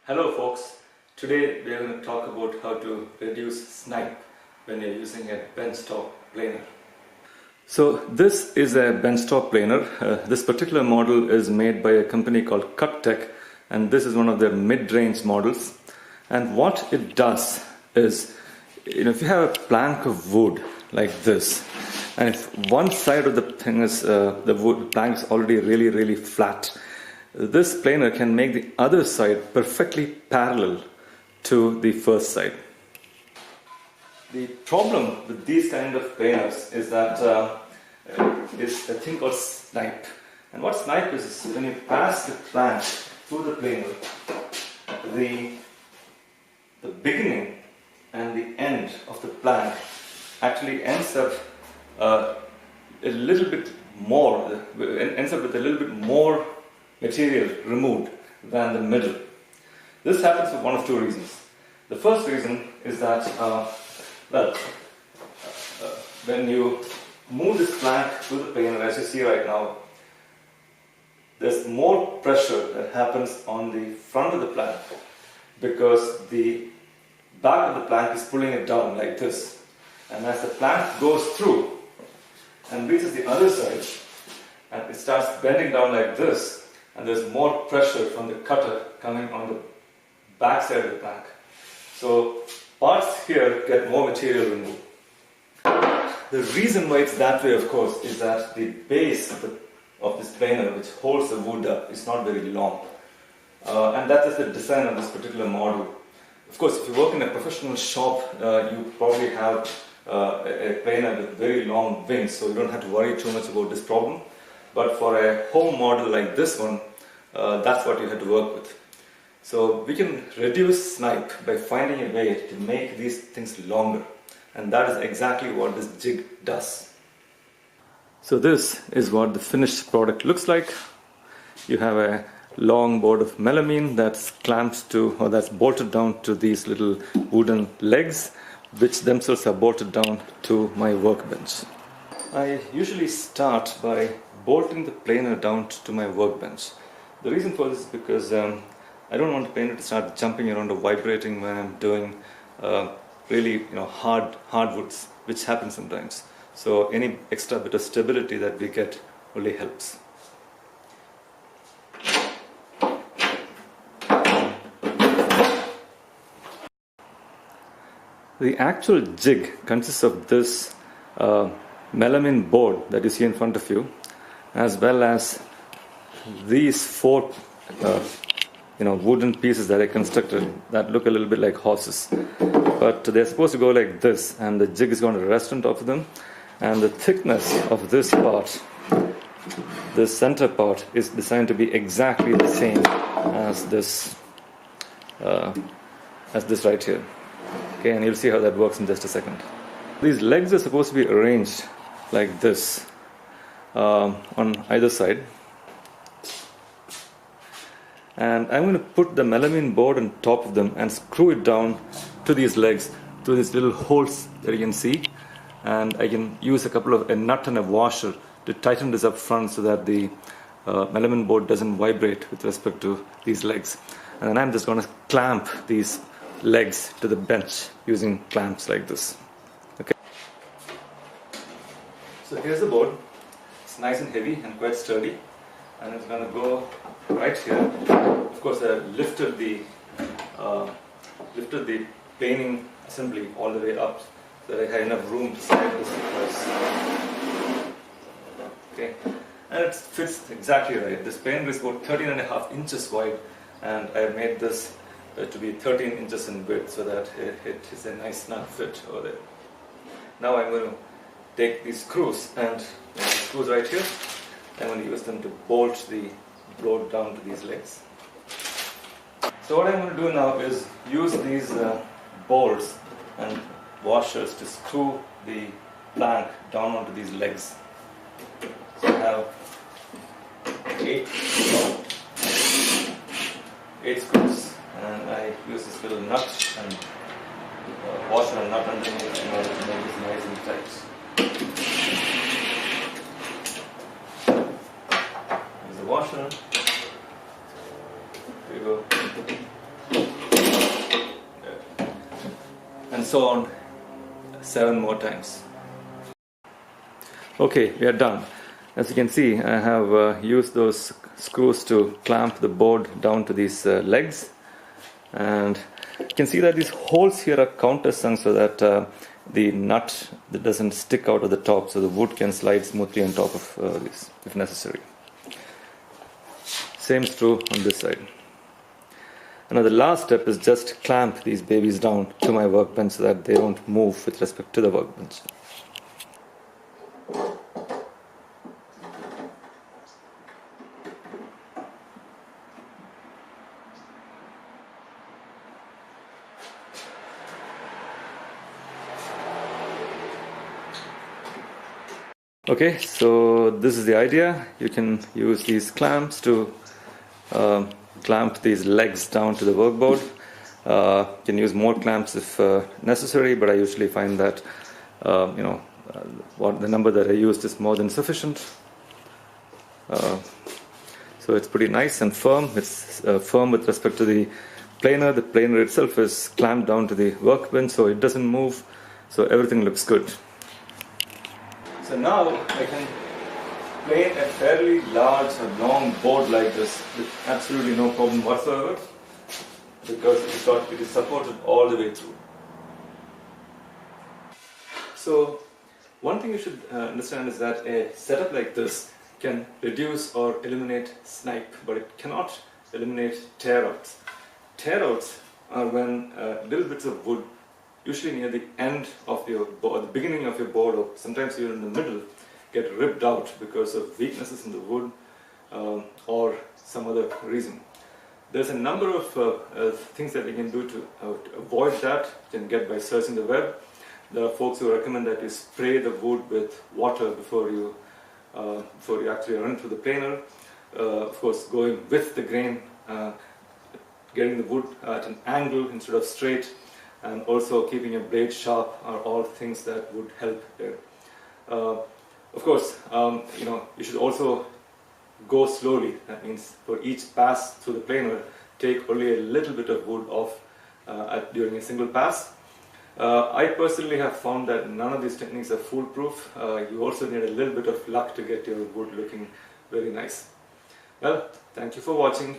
Hello folks, today we are going to talk about how to reduce snipe when you're using a benchtop planer. So this is a benchtop planer. This particular model is made by a company called Tech, and this is one of their mid-range models. And what it does is, if you have a plank of wood like this, and if one side of the thing is the wood plank is already really flat, this planer can make the other side perfectly parallel to the first side. The problem with these kind of planers is that is a thing called snipe. And what snipe is when you pass the plank through the planer, the beginning and the end of the plank actually ends up with a little bit more material removed than the middle. This happens for one of two reasons. The first reason is that when you move this plank through the planer, as you see right now, there's more pressure that happens on the front of the plank because the back of the plank is pulling it down like this. And as the plank goes through and reaches the other side, and it starts bending down like this, and there's more pressure from the cutter coming on the back side of the plank. So parts here get more material removed. The reason why it's that way, of course, is that the base of this planer, which holds the wood up, is not very long. And that is the design of this particular model. Of course, if you work in a professional shop, you probably have a planer with very long wings, so you don't have to worry too much about this problem. But for a home model like this one, that's what you have to work with. So we can reduce snipe by finding a way to make these things longer. And that is exactly what this jig does. So this is what the finished product looks like. You have a long board of melamine that's clamped to, or that's bolted down to these little wooden legs, which themselves are bolted down to my workbench. I usually start by bolting the planer down to my workbench. The reason for this is because I don't want the planer to start jumping around or vibrating when I'm doing really hardwoods, which happens sometimes. So any extra bit of stability that we get only helps. The actual jig consists of this melamine board that you see in front of you, as well as these four wooden pieces that I constructed that look a little bit like horses, but they're supposed to go like this, and the jig is going to rest on top of them. And the thickness of this part, the center part, is designed to be exactly the same as this right here. Okay, and you'll see how that works in just a second. These legs are supposed to be arranged like this on either side. And I'm going to put the melamine board on top of them and screw it down to these legs through these little holes that you can see. And I can use a nut and a washer to tighten this up front so that the melamine board doesn't vibrate with respect to these legs. And then I'm just going to clamp these legs to the bench using clamps like this. Okay. So here's the board. It's nice and heavy and quite sturdy, and it's going to go right here. Of course, I lifted the planing assembly all the way up so that I had enough room to slide this across. Okay, and it fits exactly right. This planer is about 13.5 inches wide, and I made this to be 13 inches in width so that it is a nice snug fit over there. Now I'm going to take these screws, and the screws right here, I'm going to use them to bolt the board down to these legs. So what I'm going to do now is use these bolts and washers to screw the plank down onto these legs. So I have 8 screws, and I use this little nut and washer and nut underneath in order to make this nice and tight. Here's the washer. There you go. and so on 7 more times. Okay, we are done. As you can see, I have used those screws to clamp the board down to these legs, and you can see that these holes here are countersunk so that the nut that doesn't stick out of the top, so the wood can slide smoothly on top of these if necessary. Same is true on this side. And now the last step is just clamp these babies down to my workbench so that they don't move with respect to the workbench. Okay, so this is the idea. You can use these clamps to clamp these legs down to the workboard. You can use more clamps if necessary, but I usually find that what the number that I used is more than sufficient. So it's pretty nice and firm. It's firm with respect to the planer. The planer itself is clamped down to the workbench, so it doesn't move. So everything looks good. So now I can plane a fairly large and long board like this with absolutely no problem whatsoever, because it is supported all the way through. So one thing you should understand is that a setup like this can reduce or eliminate snipe, but it cannot eliminate tear-outs. Tear-outs are when little bits of wood, usually near the end of your board, the beginning of your board, or sometimes even in the middle, get ripped out because of weaknesses in the wood or some other reason. There's a number of things that you can do to avoid that. You can get by searching the web. There are folks who recommend that you spray the wood with water before you actually run through the planer. Of course, going with the grain, getting the wood at an angle instead of straight, and also keeping your blade sharp are all things that would help there. Of course, you should also go slowly. That means for each pass through the planer, take only a little bit of wood off during a single pass. I personally have found that none of these techniques are foolproof. You also need a little bit of luck to get your wood looking very nice. Well, thank you for watching.